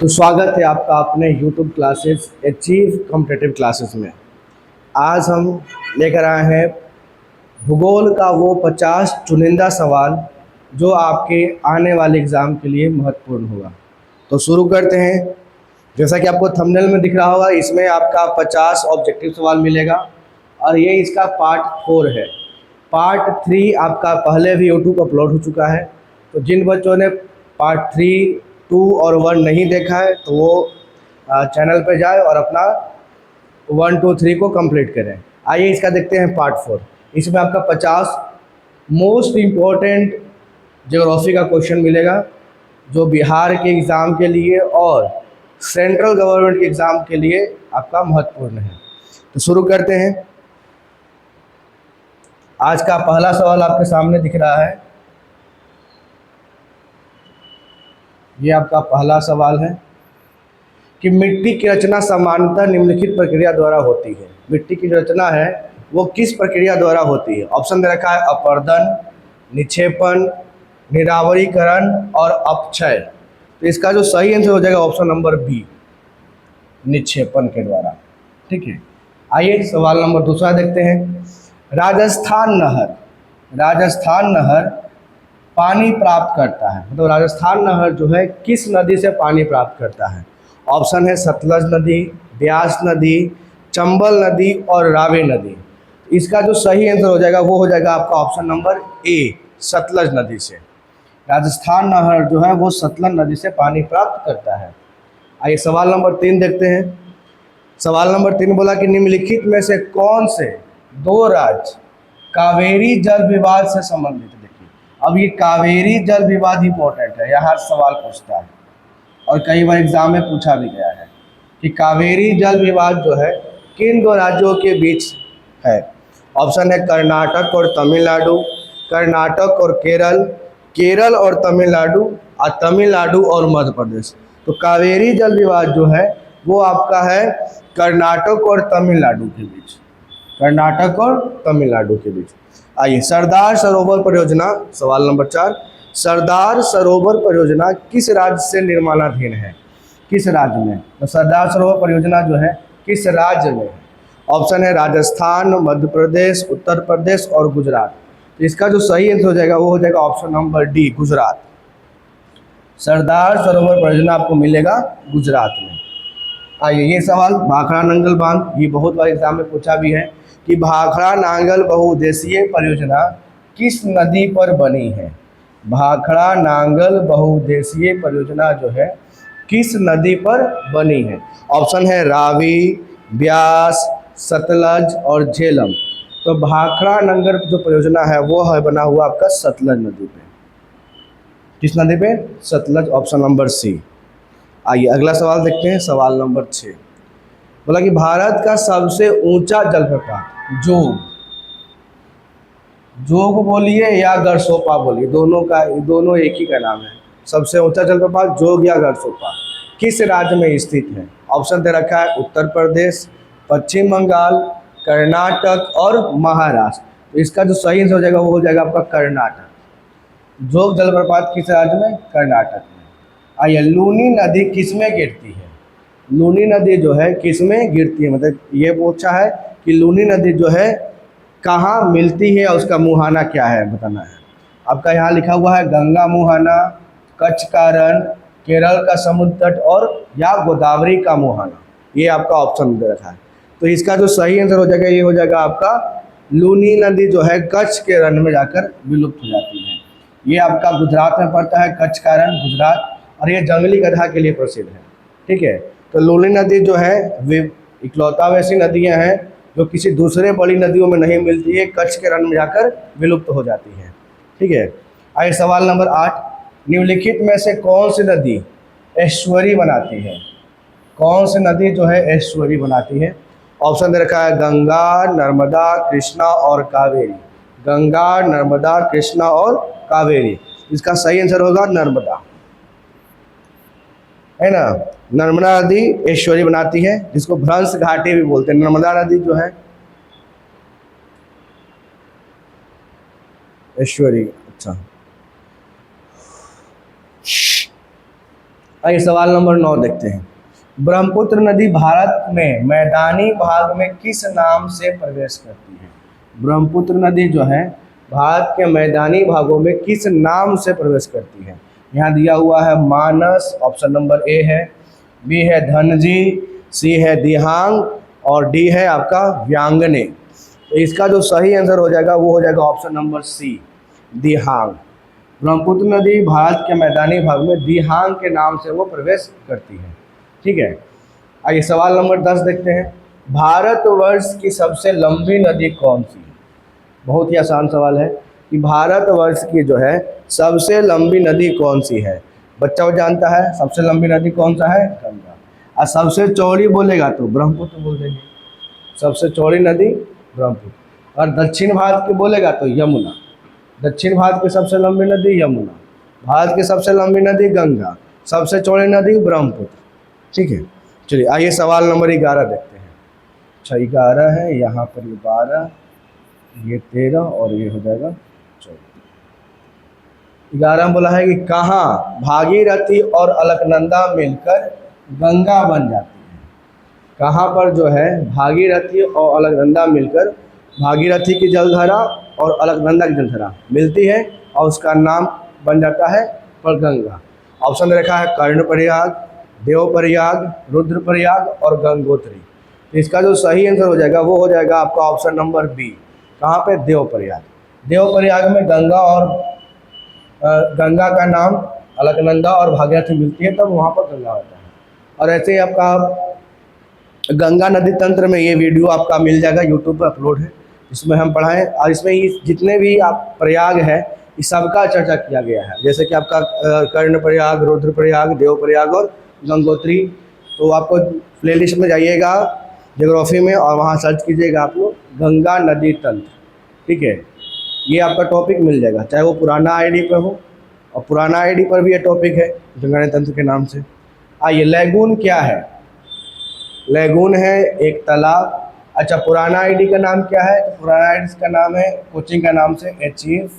तो स्वागत है आपका अपने YouTube classes achieve competitive classes में। आज हम लेकर आए हैं भूगोल का वो 50 चुनिंदा सवाल जो आपके आने वाले एग्ज़ाम के लिए महत्वपूर्ण होगा। तो शुरू करते हैं। जैसा कि आपको थंबनेल में दिख रहा होगा, इसमें आपका 50 ऑब्जेक्टिव सवाल मिलेगा और ये इसका पार्ट 4 है। पार्ट 3 आपका पहले भी YouTube पर अपलोड हो चुका है। तो जिन बच्चों ने पार्ट 3, 2 और 1 नहीं देखा है तो वो चैनल पे जाए और अपना 1, 2, 3 को कंप्लीट करें। आइए इसका देखते हैं पार्ट 4। इसमें आपका 50 मोस्ट इम्पोर्टेंट ज्योग्राफी का क्वेश्चन मिलेगा जो बिहार के एग्ज़ाम के लिए और सेंट्रल गवर्नमेंट के एग्ज़ाम के लिए आपका महत्वपूर्ण है। तो शुरू करते हैं। आज का पहला सवाल आपके सामने दिख रहा है। ये आपका पहला सवाल है कि मिट्टी की रचना सामान्यतः निम्नलिखित प्रक्रिया द्वारा होती है। मिट्टी की रचना है वो किस प्रक्रिया द्वारा होती है? ऑप्शन दे रखा है अपरदन, निक्षेपण, निरावरीकरण और अपक्षय। तो इसका जो सही आंसर हो जाएगा ऑप्शन नंबर बी, निक्षेपण के द्वारा। ठीक है, आइए सवाल नंबर दूसरा देखते हैं। राजस्थान नहर पानी प्राप्त करता है, मतलब राजस्थान नहर जो है किस नदी से पानी प्राप्त करता है? ऑप्शन है सतलज नदी, ब्यास नदी, चंबल नदी और रावी नदी। इसका जो सही आंसर हो जाएगा वो हो जाएगा आपका ऑप्शन नंबर ए, सतलज नदी से। राजस्थान नहर जो है वो सतलज नदी से पानी प्राप्त करता है। आइए सवाल नंबर 3 देखते हैं। सवाल नंबर 3 बोला कि निम्नलिखित में से कौन से दो राज्य कावेरी जल विवाद से संबंधित है? देखिए, अब ये कावेरी जल विवाद इंपॉर्टेंट है, यह हर सवाल पूछता है और कई बार एग्जाम में पूछा भी गया है कि कावेरी जल विवाद जो है किन दो राज्यों के बीच है। ऑप्शन है कर्नाटक और तमिलनाडु, कर्नाटक और केरल, केरल और तमिलनाडु, और तमिलनाडु और मध्य प्रदेश। तो कावेरी जल विवाद जो है वो आपका है कर्नाटक और तमिलनाडु के बीच, कर्नाटक और तमिलनाडु के बीच। आइए सरदार सरोवर परियोजना, सवाल नंबर 4। सरदार सरोवर परियोजना किस राज्य से निर्माणाधीन है? किस राज्य में? तो सरदार सरोवर परियोजना जो है किस राज्य में है? ऑप्शन है राजस्थान, मध्य प्रदेश, उत्तर प्रदेश और गुजरात। तो इसका जो सही आंसर हो जाएगा वो हो जाएगा option number D, Gujarat. Sardar Sarovar परियोजना आपको मिलेगा गुजरात में। आइए ये सवाल भाखड़ा नांगल बांध, ये बहुत बार एग्जाम में पूछा भी है कि भाखड़ा नांगल बहुउद्देशीय परियोजना किस नदी पर बनी है? भाखड़ा नांगल बहुउद्देशीय परियोजना जो है किस नदी पर बनी है? ऑप्शन है रावी, ब्यास, सतलज और झेलम। तो भाखड़ा नांगल जो परियोजना है वो है बना हुआ आपका सतलज नदी पे। किस नदी पे? Sutlej, option number C. आइए अगला सवाल देखते हैं, सवाल नंबर 6। बोला कि भारत का सबसे ऊंचा जलप्रपात जोग, जोग बोलिए या गरसोपा बोलिए, दोनों एक ही का नाम है। सबसे ऊंचा जलप्रपात जोग या गरसोपा किस राज्य में स्थित है? ऑप्शन दे रखा है उत्तर प्रदेश, पश्चिम बंगाल, कर्नाटक और महाराष्ट्र। तो इसका जो सही आंसर हो जाएगा वो हो जाएगा आपका कर्नाटक। जोग जलप्रपात किस राज्य में? कर्नाटक में। आइए लूनी नदी किस में गिरती है? लूनी नदी जो है किस में गिरती है, मतलब ये पूछा है कि लूनी नदी जो है कहाँ मिलती है और उसका मुहाना क्या है बताना है। आपका यहाँ लिखा हुआ है गंगा मुहाना, कच्छ का रण, केरल का समुद्र तट और या गोदावरी का मुहाना। ये आपका ऑप्शन दे रखा है। तो इसका जो सही आंसर हो जाएगा ये हो जाएगा आपका लूनी नदी जो है कच्छ के रण में जाकर विलुप्त हो जाती है। ये आपका गुजरात में पड़ता है, कच्छ का रण गुजरात, और ये जंगली गधा के लिए प्रसिद्ध है। ठीक है, तो लूनी नदी जो है वे इकलौता वैसी नदियाँ हैं जो किसी दूसरे बड़ी नदियों में नहीं मिलती है, कच्छ के रण में जाकर विलुप्त हो जाती है। ठीक है, आइए सवाल नंबर 8। निम्नलिखित में से कौन सी नदी एस्चुअरी बनाती है? कौन सी नदी जो है एस्चुअरी बनाती है? ऑप्शन दे रखा है गंगा, नर्मदा, कृष्णा और कावेरी। गंगा, नर्मदा, कृष्णा और कावेरी। इसका सही आंसर होगा नर्मदा, है ना। नर्मदा नदी एस्चुअरी बनाती है, जिसको भ्रंश घाटी भी बोलते हैं। नर्मदा नदी जो है एस्चुअरी। अच्छा, आइए सवाल नंबर 9 देखते हैं। ब्रह्मपुत्र नदी भारत में मैदानी भाग में किस नाम से प्रवेश करती है? ब्रह्मपुत्र नदी जो है भारत के मैदानी भागों में किस नाम से प्रवेश करती है? यहाँ दिया हुआ है मानस, ऑप्शन नंबर ए है, बी है धनजी, सी है दिहांग और डी है आपका व्यांगने। तो इसका जो सही आंसर हो जाएगा वो हो जाएगा ऑप्शन नंबर सी, दिहांग। ब्रह्मपुत्र नदी भारत के मैदानी भाग में दिहांग के नाम से वो प्रवेश करती है। ठीक है, आइए सवाल नंबर 10 देखते हैं। भारतवर्ष की सबसे लंबी नदी कौन सी है? बहुत ही आसान सवाल है कि भारतवर्ष की जो है सबसे लंबी नदी कौन सी है? बच्चा वो जानता है सबसे लंबी नदी कौन सा है? गंगा। और सबसे चौड़ी बोलेगा तो ब्रह्मपुत्र बोल देंगे, सबसे चौड़ी नदी ब्रह्मपुत्र। और दक्षिण भारत की बोलेगा तो यमुना। दक्षिण भारत की सबसे लंबी नदी यमुना, भारत की सबसे लंबी नदी गंगा, सबसे चौड़ी नदी ब्रह्मपुत्र। ठीक है, चलिए आइए सवाल नंबर 11 देखते हैं। अच्छा 11 है, यहाँ पर ये 12, ये 13 और ये हो जाएगा 14। 11 बोला है कि कहाँ भागीरथी और अलकनंदा मिलकर गंगा बन जाती है? कहाँ पर जो है भागीरथी और अलकनंदा मिलकर भागीरथी की जलधारा और अलकनंदा की जलधारा मिलती है और उसका नाम बन जाता है पर गंगा। ऑप्शन दे रखा है कर्णप्रयाग, देवप्रयाग, रुद्रप्रयाग और गंगोत्री। तो इसका जो सही आंसर हो जाएगा वो हो जाएगा आपका ऑप्शन नंबर बी, कहाँ पे? देवप्रयाग। देवप्रयाग में गंगा और गंगा का नाम अलकनंदा और भागीरथी मिलती है तब वहाँ पर गंगा होता है। और ऐसे ही आपका गंगा नदी तंत्र में ये वीडियो आपका मिल जाएगा, यूट्यूब पर अपलोड है, इसमें हम पढ़ाएं। और इसमें ये जितने भी आप प्रयाग है इस सबका चर्चा किया गया है, जैसे कि आपका कर्णप्रयाग, रुद्रप्रयाग, देवप्रयाग और गंगोत्री। तो आपको प्लेलिस्ट में जाइएगा ज्योग्राफी में और वहाँ सर्च कीजिएगा आप लोग गंगा नदी तंत्र। ठीक है, ये आपका टॉपिक मिल जाएगा, चाहे वो पुराना आईडी पर हो, और पुराना आईडी पर भी ये टॉपिक है गंगा नदी तंत्र के नाम से। आइए लैगून क्या है? लैगून है एक तालाब। अच्छा पुराना आईडी का नाम क्या है? तो पुराना आईडी का नाम है कोचिंग का नाम से अचीव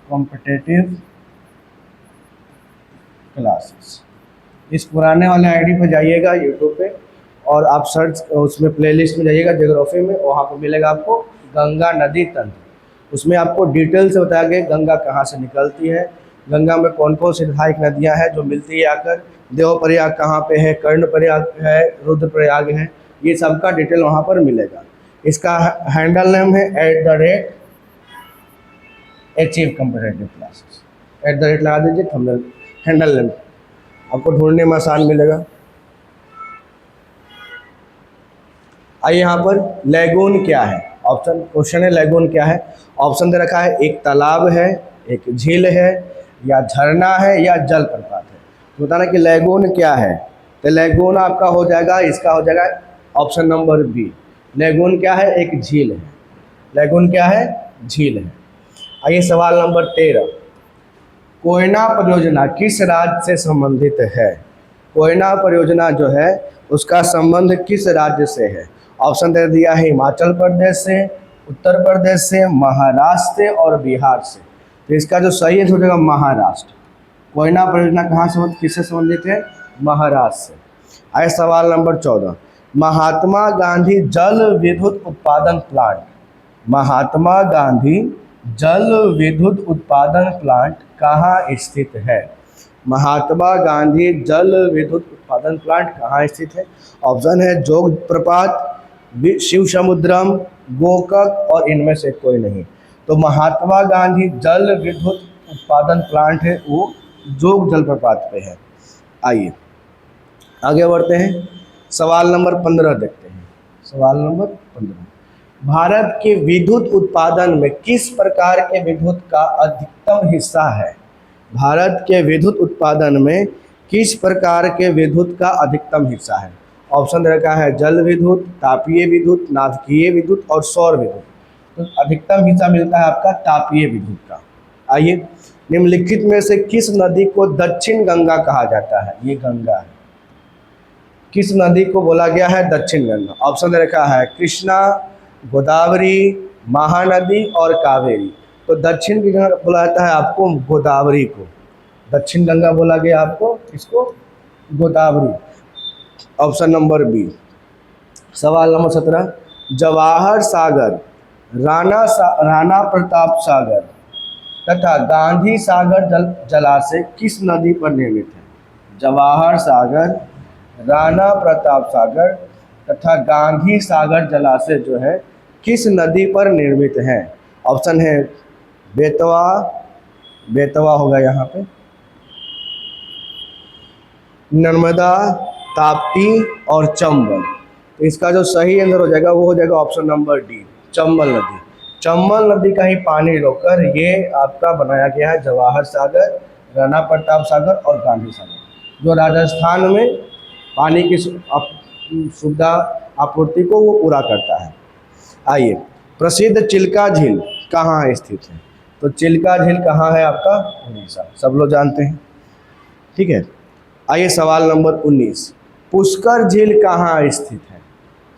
कॉम्पिटिटिव क्लासेस। इस पुराने वाले आईडी पे जाइएगा यूट्यूब पे और आप सर्च उसमें प्लेलिस्ट में जाइएगा ज्योग्राफी में, वहाँ पर मिलेगा आपको गंगा नदी तंत्र। उसमें आपको डिटेल से बताया गया गंगा कहाँ से निकलती है, गंगा में कौन कौन सी सहायक नदियाँ हैं जो मिलती है आकर, देवप्रयाग कहाँ पे है, कर्णप्रयाग है, रुद्रप्रयाग है, ये सब का डिटेल वहाँ पर मिलेगा। इसका हैंडल नेम है @अचीव कॉम्पिटिटिव क्लासेस। @ लगा दीजिए, थंबनेल हैंडल नेम आपको ढूंढने में आसान मिलेगा। आइए यहाँ पर लैगून क्या है? ऑप्शन क्वेश्चन है लैगून क्या है? ऑप्शन दे रखा है एक तालाब है, एक झील है, या झरना है, या जलप्रपात है। तो बताना कि लैगून क्या है? तो लैगून आपका हो जाएगा, इसका हो जाएगा ऑप्शन नंबर बी। लैगून क्या है? एक झील है। लैगून क्या है? झील है। आइए सवाल नंबर 13। कोयना परियोजना किस राज्य से संबंधित है? कोयना परियोजना जो है उसका संबंध किस राज्य से है? ऑप्शन दे दिया है हिमाचल प्रदेश से, उत्तर प्रदेश से, महाराष्ट्र से और बिहार से। तो इसका जो सही है हो जाएगा महाराष्ट्र। कोयना परियोजना कहाँ से किससे संबंधित है? महाराष्ट्र से। आइए सवाल नंबर 14। महात्मा गांधी जल विद्युत उत्पादन प्लांट, महात्मा गांधी जल विद्युत उत्पादन प्लांट कहाँ स्थित है? महात्मा गांधी जल विद्युत उत्पादन प्लांट कहाँ स्थित है? ऑप्शन है जोग प्रपात, शिव समुद्रम, गोकक और इनमें से कोई नहीं। तो महात्मा गांधी जल विद्युत उत्पादन प्लांट है वो जोग जलप्रपात पे है। आइए आगे बढ़ते हैं, सवाल नंबर 15 देखते हैं। सवाल नंबर 15। भारत के विद्युत उत्पादन में किस प्रकार के विद्युत का अधिकतम हिस्सा है? भारत के विद्युत उत्पादन में किस प्रकार के विद्युत का अधिकतम हिस्सा है? ऑप्शन दे रखा है जल विद्युत, तापीय विद्युत, नाभिकीय विद्युत और सौर विद्युत। तो अधिकतम हिस्सा मिलता है आपका तापीय विद्युत का। आइए निम्नलिखित में से किस नदी को दक्षिण गंगा कहा जाता है? ये गंगा है। किस नदी को बोला गया है दक्षिण गंगा? ऑप्शन दे रखा है कृष्णा, गोदावरी, महानदी और कावेरी। तो दक्षिण की गंगा बोला जाता है आपको गोदावरी को, दक्षिण गंगा बोला गया आपको इसको गोदावरी। Option number B. सवाल नंबर 17, जवाहर सागर, राणा प्रताप सागर तथा गांधी सागर जलाशय किस नदी पर निर्मित है? जवाहर सागर, राणा प्रताप सागर तथा गांधी सागर जलाशय जो है किस नदी पर निर्मित है? ऑप्शन है बेतवा, बेतवा होगा यहाँ पे, नर्मदा, ताप्ती और चंबल। तो इसका जो सही आंसर हो जाएगा वो हो जाएगा ऑप्शन नंबर डी, चंबल नदी। चंबल नदी का ही पानी रोककर ये आपका बनाया गया है जवाहर सागर, राणा प्रताप सागर और गांधी सागर, जो राजस्थान में पानी की सुविधा आपूर्ति को वो पूरा करता है। आइए, प्रसिद्ध चिल्का झील कहाँ स्थित है? तो चिल्का झील कहाँ है आपका? उड़ीसा, सब लोग जानते हैं, ठीक है। आइए सवाल नंबर 19, पुष्कर झील कहाँ स्थित है?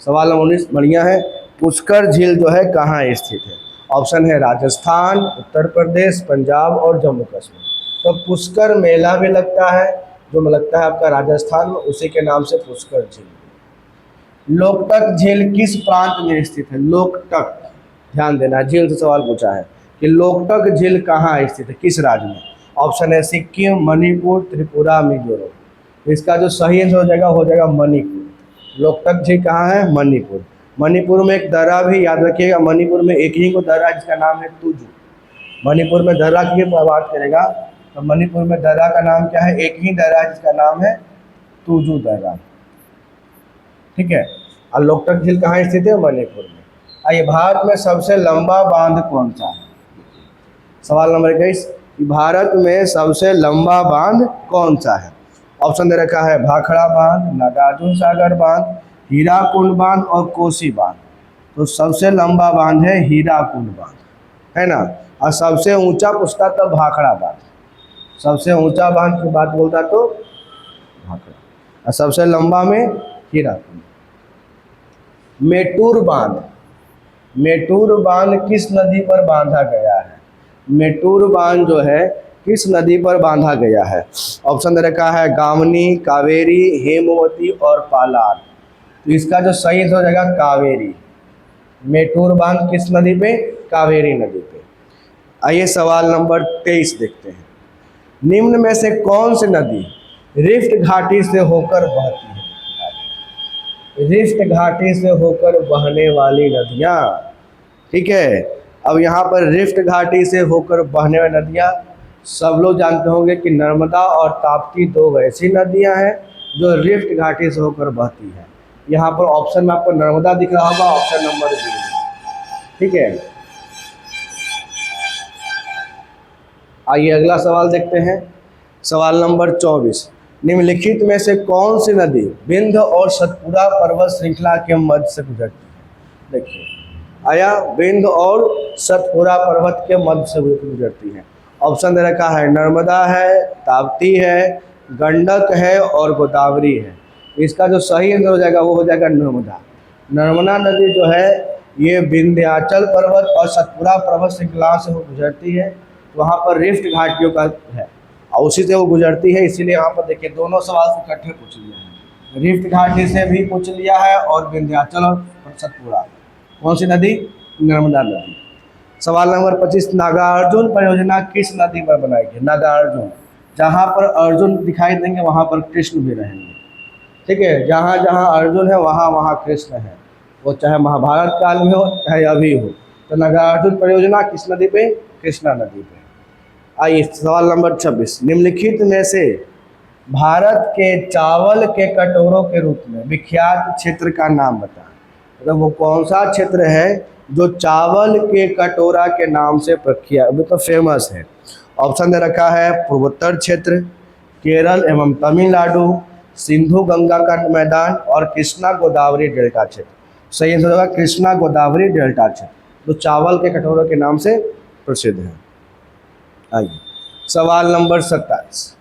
सवाल नंबर 19 बढ़िया है। पुष्कर झील जो है कहाँ स्थित है? ऑप्शन है राजस्थान, उत्तर प्रदेश, पंजाब और जम्मू कश्मीर। तो पुष्कर मेला भी लगता है जो लगता है आपका राजस्थान में, उसी के नाम से पुष्कर झील। लोकटक झील किस प्रांत में स्थित है? लोकटक, ध्यान देना, झील से सवाल पूछा है कि लोकटक झील कहाँ स्थित है, किस राज्य में? ऑप्शन है सिक्किम, मणिपुर, त्रिपुरा, मिजोरम। इसका जो सही आंसर हो जाएगा मणिपुर। लोकटक झील कहाँ है? मणिपुर। मणिपुर में एक दर्रा भी याद रखिएगा, मणिपुर में एक ही को दर्रा जिसका नाम है तुजू। मणिपुर में दर्रा की बात करेगा तो मणिपुर में दर्रा का नाम क्या है? एक ही दर्रा जिसका नाम है तुजू दर्रा, ठीक है। और लोकटक झील कहाँ स्थित है? मणिपुर में। आइए, भारत में सबसे लंबा बांध कौन सा है? सवाल नंबर 21, भारत में सबसे लंबा बांध कौन सा है? ऑप्शन दे रखा है भाखड़ा बांध, नागार्जुन सागर बांध, हीराकुंड बांध और कोसी बांध। तो सबसे लंबा बांध है हीराकुंड बांध, है ना। और सबसे ऊंचा पूछता तो भाखड़ा बांध, सबसे ऊंचा बांध की बात बोलता तो भाखड़ा, और सबसे लंबा में हीराकुंड। मेटूर बांध, मेटूर बांध किस नदी पर बांधा गया है? मेटूर बांध जो है किस नदी पर बांधा गया है? ऑप्शन दे रखा है गामनी, कावेरी, हेमवती और पालार। तो इसका जो सही आंसर हो जाएगा कावेरी। मेटूर बांध किस नदी पे? कावेरी नदी पे। आइए सवाल नंबर 23 देखते हैं। निम्न में से कौन सी नदी रिफ्ट घाटी से होकर बहती है? रिफ्ट घाटी से होकर बहने वाली नदियाँ, ठीक है। अब यहाँ पर रिफ्ट घाटी से होकर बहने वाली नदियाँ सब लोग जानते होंगे कि नर्मदा और ताप्ती दो वैसी नदियाँ हैं जो रिफ्ट घाटी से होकर बहती है। यहाँ पर ऑप्शन में आपको नर्मदा दिख रहा होगा, ऑप्शन नंबर बी, ठीक है। आइए अगला सवाल देखते हैं। सवाल नंबर 24, निम्नलिखित में से कौन सी नदी विंध्य और सतपुड़ा पर्वत श्रृंखला के मध्य से गुजरती है? देखिए आया, विंध्य और सतपुड़ा पर्वत के मध्य से गुजरती है। ऑप्शन दे रखा है नर्मदा है, ताप्ती है, गंडक है और गोदावरी है। इसका जो सही आंसर हो जाएगा वो हो जाएगा नर्मदा। नर्मदा नदी जो है ये विंध्याचल पर्वत और सतपुड़ा पर्वत श्रृंखला से वो गुजरती है, वहाँ पर रिफ्ट घाटियों का है और उसी से वो गुजरती है। इसीलिए यहाँ पर देखिए दोनों सवाल इकट्ठे पूछ लिया है, रिफ्ट घाटी से भी पूछ लिया है और विंध्याचल और सतपुड़ा। कौन सी नदी? नर्मदा नदी। सवाल नंबर 25, नागार्जुन परियोजना किस नदी पर बनाई गई? नागार्जुन, जहाँ पर अर्जुन दिखाई देंगे वहाँ पर कृष्ण भी रहेंगे, ठीक है। जहाँ जहाँ अर्जुन है वहाँ वहाँ कृष्ण है, वो चाहे महाभारत काल में हो चाहे अभी हो। तो नागार्जुन परियोजना किस नदी पे? कृष्णा नदी पे। आइए सवाल नंबर 26, निम्नलिखित में से भारत के चावल के कटोरों के रूप में विख्यात क्षेत्र का नाम बताएं। मतलब वो कौन सा क्षेत्र है जो चावल के कटोरा के नाम से प्रख्यात मतलब फेमस है? ऑप्शन दे रखा है पूर्वोत्तर क्षेत्र, केरल एवं तमिलनाडु, सिंधु गंगा का मैदान और कृष्णा गोदावरी डेल्टा क्षेत्र। सही आंसर होगा कृष्णा गोदावरी डेल्टा क्षेत्र, जो चावल के कटोरों के नाम से प्रसिद्ध है। आइए सवाल नंबर 27,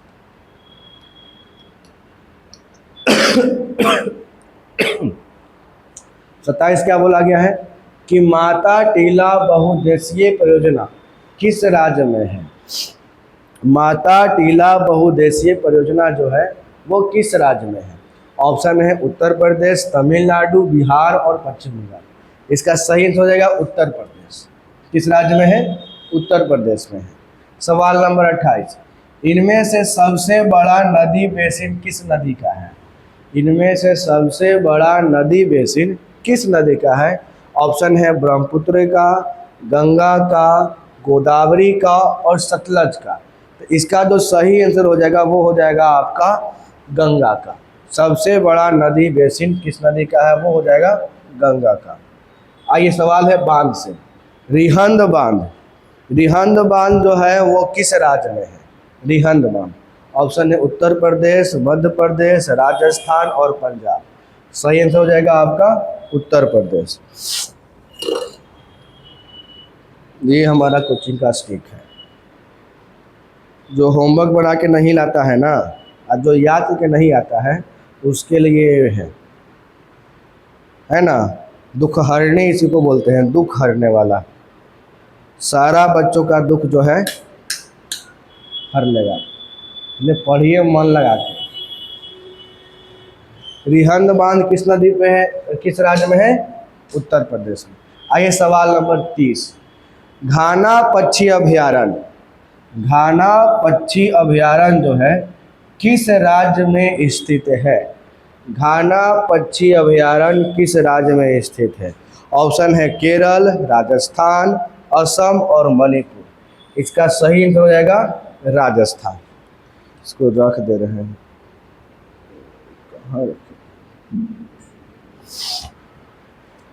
27 क्या बोला गया है कि माता टीला बहुउद्देशीय परियोजना किस राज्य में है। माता टीला बहुउद्देशीय परियोजना जो है वो किस राज्य में है। ऑप्शन है उत्तर प्रदेश, तमिलनाडु, बिहार और पश्चिम बंगाल। इसका सही आंसर हो जाएगा उत्तर प्रदेश। किस राज्य में है? उत्तर प्रदेश में है। सवाल नंबर 28, इनमें से सबसे बड़ा नदी बेसिन किस नदी का है। इनमें से सबसे बड़ा नदी बेसिन किस नदी का है। ऑप्शन है ब्रह्मपुत्र का, गंगा का, गोदावरी का और सतलज का। तो इसका जो सही आंसर हो जाएगा वो हो जाएगा आपका गंगा का। सबसे बड़ा नदी बेसिन किस नदी का है, वो हो जाएगा गंगा का। आइए सवाल है बांध से। रिहंद बांध, रिहंद बांध जो है वो किस राज्य में है। रिहंद बांध, ऑप्शन है उत्तर प्रदेश, मध्य प्रदेश, राजस्थान और पंजाब। सही आंसर हो जाएगा आपका उत्तर प्रदेश। ये हमारा कोचिंग का स्टिक है। जो होमवर्क बना के नहीं लाता है ना, और जो याद करके नहीं आता है उसके लिए है ना, दुख हरने इसी को बोलते हैं, दुख हरने वाला। सारा बच्चों का दुख जो है हर लेगा। इसलिए पढ़िए मन लगा के। रिहंद बांध किस नदी पे है, किस राज्य में है? उत्तर प्रदेश में। आइए सवाल नंबर 30, घाना पक्षी अभयारण्य, घाना पक्षी अभयारण्य जो है किस राज्य में स्थित है। घाना पक्षी अभयारण्य किस राज्य में स्थित है। ऑप्शन है केरल, राजस्थान, असम और मणिपुर। इसका सही आंसर हो जाएगा राजस्थान। इसको रख दे रहे हैं कहाँ रखे।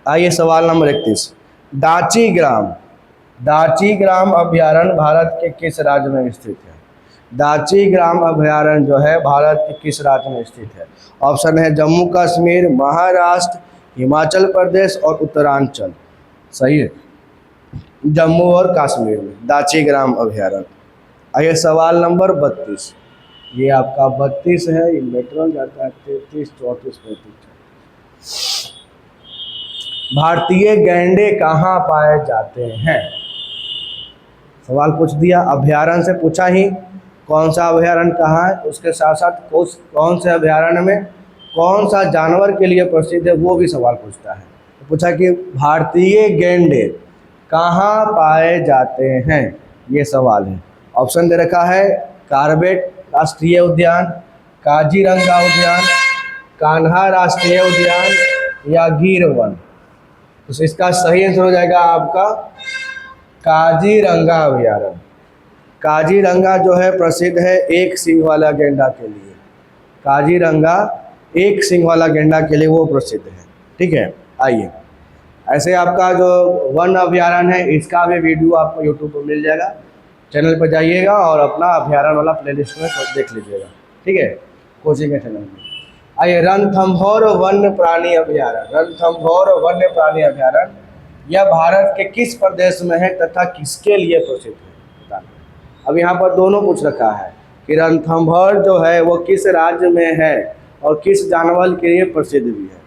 आइए सवाल नंबर 31, दाची ग्राम, दाची ग्राम अभयारण्य भारत के किस राज्य में स्थित है। दाची ग्राम अभयारण्य जो है भारत के किस राज्य में स्थित है। ऑप्शन है जम्मू कश्मीर, महाराष्ट्र, हिमाचल प्रदेश और उत्तरांचल। सही है, जम्मू और कश्मीर में दाची ग्राम अभयारण्य। आइए सवाल नंबर 32, ये आपका 32 है, ये मेट्रल जाता है 33, 34, 35। भारतीय गैंडे कहाँ पाए जाते हैं। सवाल पूछ दिया, अभयारण्य से पूछा ही कौन सा अभयारण्य कहाँ है, उसके साथ साथ कौन से अभयारण्य में कौन सा जानवर के लिए प्रसिद्ध है वो भी सवाल पूछता है। तो पूछा कि भारतीय गैंडे कहाँ पाए जाते हैं, ये सवाल है। ऑप्शन दे रखा है कार्बेट राष्ट्रीय उद्यान, काजीरंगा उद्यान, कान्हा राष्ट्रीय उद्यान या गिर वन। तो इसका सही आंसर हो जाएगा आपका काजीरंगा अभयारण्य। काजीरंगा जो है प्रसिद्ध है एक सींग वाला गेंडा के लिए। काजीरंगा एक सींग वाला गेंडा के लिए वो प्रसिद्ध है। ठीक है, आइए ऐसे आपका जो वन अभयारण्य है इसका भी वीडियो आपको यूट्यूब पर मिल जाएगा। चैनल पर जाइएगा और अपना अभयारण्य वाला प्लेलिस्ट में देख लीजिएगा। ठीक है, कोचिंग के चैनल में। आइए रणथंभौर वन्य प्राणी अभयारण्य, रणथंभौर वन्य प्राणी अभयारण्य यह भारत के किस प्रदेश में है तथा किसके लिए प्रसिद्ध है, बताना। अब यहाँ पर दोनों पूछ रखा है कि रणथंभौर जो है वो किस राज्य में है और किस जानवर के लिए प्रसिद्ध भी है।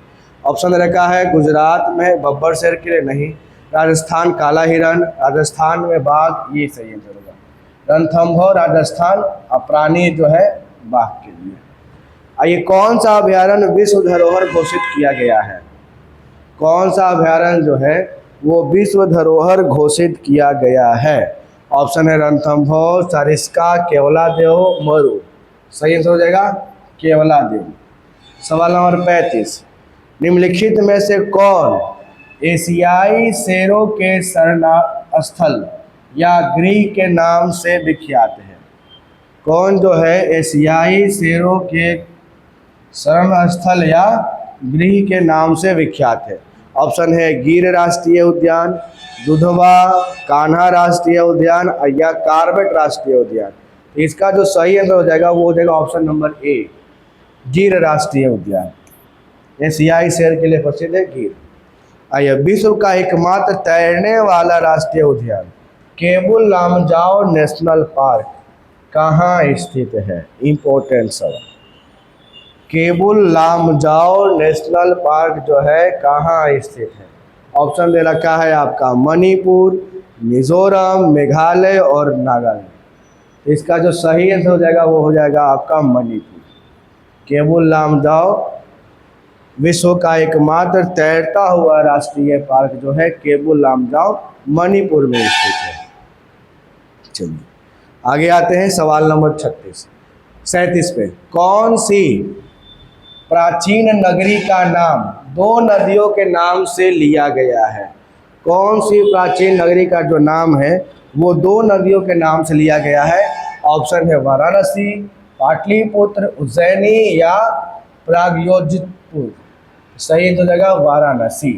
ऑप्शन रखा है गुजरात में बब्बर शेर के लिए नहीं, राजस्थान काला हिरण, राजस्थान में बाघ, ये सही आंसर होगा। रणथंभौर राजस्थान और प्राणी जो है बाघ के लिए। आइए कौन सा अभयारण्य विश्व धरोहर घोषित किया गया है। कौन सा अभयारण्य जो है वो विश्व धरोहर घोषित किया गया है। ऑप्शन है रणथंभौर, सरिस्का, केवलादेव, मरु। सही आंसर हो जाएगा केवलादेव। सवाल नंबर 35, निम्नलिखित में से कौन एशियाई शेरों के शरण स्थल या गृह के नाम से विख्यात है। कौन जो है एशियाई शेरों के शरण स्थल या गृह के नाम से विख्यात है। ऑप्शन है गिर राष्ट्रीय उद्यान, दुधवा, कान्हा राष्ट्रीय उद्यान या कार्बेट राष्ट्रीय उद्यान। इसका जो सही आंसर हो जाएगा वो हो जाएगा ऑप्शन नंबर ए, गिर राष्ट्रीय उद्यान। एशियाई शेर के लिए प्रसिद्ध है गिर। आइए विश्व का एकमात्र तैरने वाला राष्ट्रीय उद्यान केबुल लामजाओ नेशनल पार्क कहाँ स्थित है। इम्पोर्टेंट सवाल, केबुल लामजाओ नेशनल पार्क जो है कहाँ स्थित है? ऑप्शन दे रखा है आपका मणिपुर, मिजोरम, मेघालय और नागालैंड। इसका जो सही आंसर हो जाएगा वो हो जाएगा आपका मणिपुर। केबुल लामजाओ विश्व का एकमात्र तैरता हुआ राष्ट्रीय पार्क जो है केबुल लामजाओ मणिपुर में स्थित है। चलिए आगे आते हैं सवाल नंबर 37 पे। कौन सी प्राचीन नगरी का नाम दो नदियों के नाम से लिया गया है? कौन सी प्राचीन नगरी का जो नाम है वो दो नदियों के नाम से लिया गया है? ऑप्शन है वाराणसी, पाटलिपुत्र, उज्जैनी या प्रागयोजितपुर। सही हो जाएगा वाराणसी।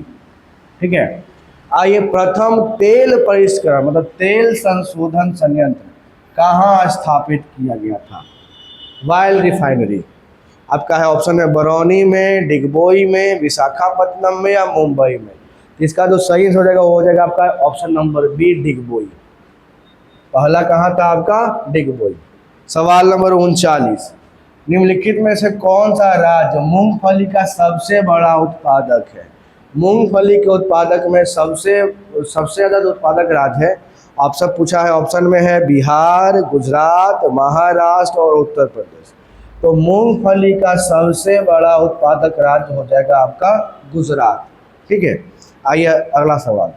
ठीक है। आइए, प्रथम तेल परिष्करण मतलब तेल संशोधन संयंत्र कहाँ स्थापित किया गया था? वाइल रिफाइनरी आपका है। ऑप्शन है बरौनी में, डिगबोई में, विशाखापट्टनम में या मुंबई में। इसका जो सही हो जाएगा वो हो जाएगा आपका ऑप्शन नंबर बी, डिगबोई। पहला कहाँ था आपका? डिगबोई। सवाल नंबर 39। निम्नलिखित में से कौन सा राज्य मूंगफली का सबसे बड़ा उत्पादक है? मूंगफली के उत्पादक में सबसे ज़्यादा जो उत्पादक राज्य है आपसे पूछा है, ऑप्शन में है बिहार, गुजरात, महाराष्ट्र और उत्तर प्रदेश। तो मूंगफली का सबसे बड़ा उत्पादक राज्य हो जाएगा आपका गुजरात। ठीक है। आइए अगला सवाल,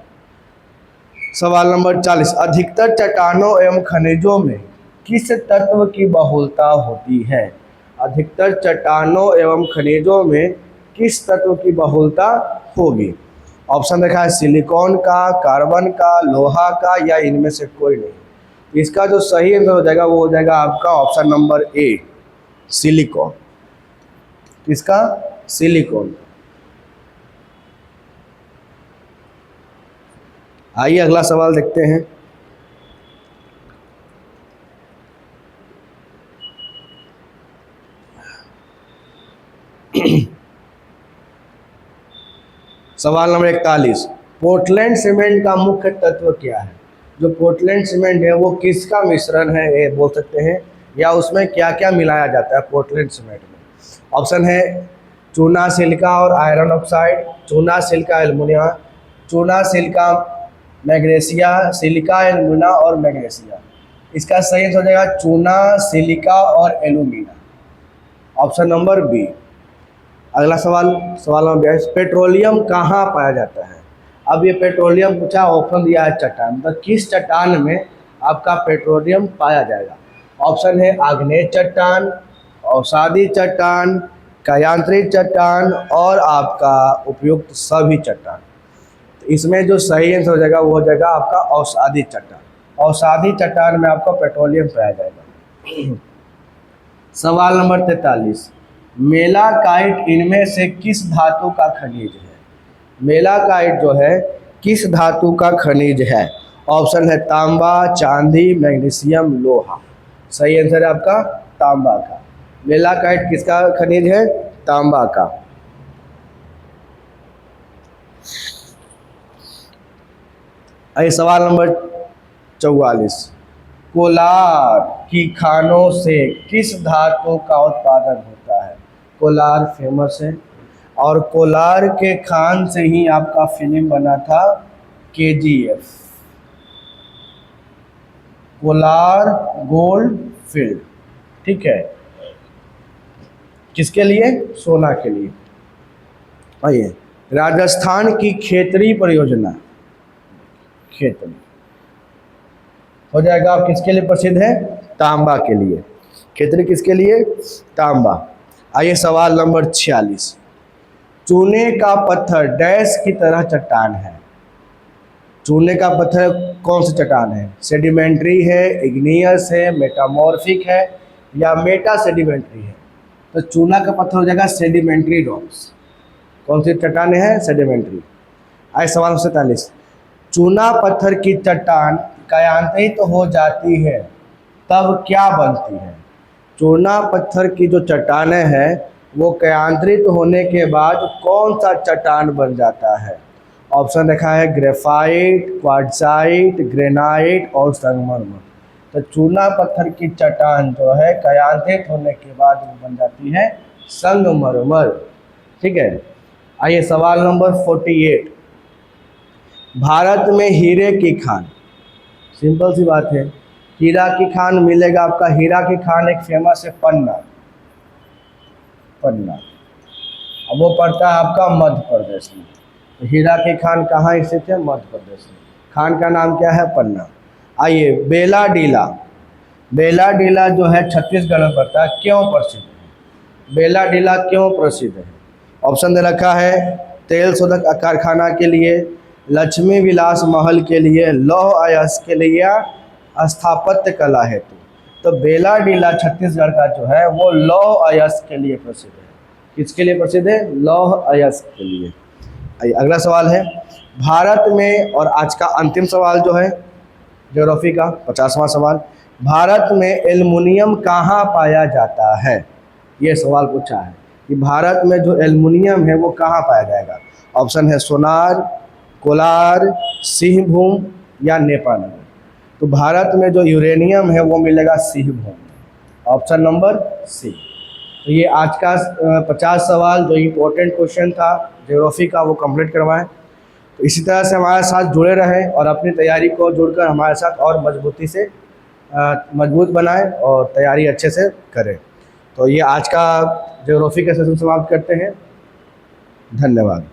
सवाल नंबर 40। अधिकतर चट्टानों एवं खनिजों में किस तत्व की बहुलता होती है? अधिकतर चट्टानों एवं खनिजों में किस तत्व की बहुलता होगी? ऑप्शन देखा है सिलिकॉन का, कार्बन का, लोहा का या इनमें से कोई नहीं। इसका जो सही आंसर हो जाएगा वो हो जाएगा आपका ऑप्शन नंबर ए, सिलिकॉन। किसका? सिलिकॉन। आइए अगला सवाल देखते हैं। सवाल नंबर 41। पोर्टलैंड सीमेंट का मुख्य तत्व क्या है? जो पोर्टलैंड सीमेंट है वो किसका मिश्रण है ये बोल सकते हैं, या उसमें क्या क्या मिलाया जाता है पोर्टलैंड सीमेंट में? ऑप्शन है चूना सिलिका और आयरन ऑक्साइड, चूना सिलिका एल्युमिनियम, चूना सिलिका मैग्नीशिया, सिलिका एल्युमिना और मैग्नीशिया। इसका सही हो जाएगा चूना सिलिका और एल्युमिना, ऑप्शन नंबर बी। अगला सवाल, सवाल नंबर 42। पेट्रोलियम कहाँ पाया जाता है? अब ये पेट्रोलियम पूछा, ऑप्शन दिया है चट्टान, मतलब किस चट्टान में आपका पेट्रोलियम पाया जाएगा? ऑप्शन है आग्नेय चट्टान, अवसादी चट्टान, कायांतरित चट्टान और आपका उपयुक्त सभी चट्टान। तो इसमें जो सही आंसर हो जाएगा वो हो जाएगा आपका अवसादी चट्टान। अवसादी चट्टान में आपका पेट्रोलियम पाया जाएगा। सवाल नंबर 43। मेलाकाइट इनमें से किस धातु का खनिज है? मेलाकाइट जो है किस धातु का खनिज है? ऑप्शन है तांबा, चांदी, मैग्नीशियम, लोहा। सही आंसर है आपका तांबा का। मेलाकाइट किसका खनिज है? तांबा का। आइए सवाल नंबर 44। कोलार की खानों से किस धातु का उत्पादन होता है? कोलार फेमस है और कोलार के खान से ही आपका फिल्म बना था KGF, कोलार गोल्ड फील्ड। ठीक है, किसके लिए? सोना के लिए। आइए, राजस्थान की खेतरी परियोजना, खेतरी हो जाएगा आप किसके लिए प्रसिद्ध है? तांबा के लिए। खेतरी किसके लिए? तांबा। आइए सवाल नंबर 46। चूने का पत्थर डैश की तरह चट्टान है। चूने का पत्थर कौन सी चट्टान है? सेडिमेंट्री है, इग्नियस है, मेटामॉर्फिक है या मेटा सेडिमेंट्री है? तो चूना का पत्थर हो जाएगा सेडिमेंट्री रॉक्स। कौन सी चट्टान है? सेडिमेंट्री। आइए सवाल 47। चूना पत्थर की चट्टान कायांतरित हो जाती है तब क्या बनती है? चूना पत्थर की जो चट्टानें हैं वो कायांतरित होने के बाद कौन सा चट्टान बन जाता है? ऑप्शन देखा है ग्रेफाइट, क्वार्ट्जाइट, ग्रेनाइट और संगमरमर। तो चूना पत्थर की चट्टान जो है कायांतरित होने के बाद वो बन जाती है संगमरमर। ठीक है, आइए सवाल नंबर 48। भारत में हीरे की खान, सिंपल सी बात है, हीरा की खान मिलेगा आपका। हीरा की खान एक फेमस है पन्ना, पन्ना। अब वो पड़ता है आपका मध्य प्रदेश में। तो हीरा की खान कहाँ स्थित है? मध्य प्रदेश में। खान का नाम क्या है? पन्ना। आइए बेला डीला, बेला डीला जो है छत्तीसगढ़ में पड़ता है, क्यों प्रसिद्ध है? बेला डीला क्यों प्रसिद्ध है? ऑप्शन दे रखा है तेल शोधक कारखाना के लिए, लक्ष्मी विलास महल के लिए, लौह अयस्क के लिए, या स्थापत्य कला हेतु। तो बेला डीला छत्तीसगढ़ का जो है वो लौह अयस्क के लिए प्रसिद्ध है। किसके लिए प्रसिद्ध है? लौह अयस्क के लिए। आइए अगला सवाल है, भारत में, और आज का अंतिम सवाल जो है ज्योग्राफी का 50वां सवाल, भारत में एल्युमिनियम कहाँ पाया जाता है? ये सवाल पूछा है कि भारत में जो एल्युमिनियम है वो कहाँ पाया जाएगा। ऑप्शन है सोनार, कोलार, सिंहभूम या नेपाल। तो भारत में जो यूरेनियम है वो मिलेगा सिंहभूम, ऑप्शन नंबर सी। तो ये आज का 50 सवाल जो इम्पोर्टेंट क्वेश्चन था ज्योग्राफी का वो कंप्लीट करवाएं। तो इसी तरह से हमारे साथ जुड़े रहें और अपनी तैयारी को जुड़कर हमारे साथ और मजबूती से मजबूत बनाएं और तैयारी अच्छे से करें। तो ये आज का ज्योग्राफी का सेशन समाप्त करते हैं। धन्यवाद।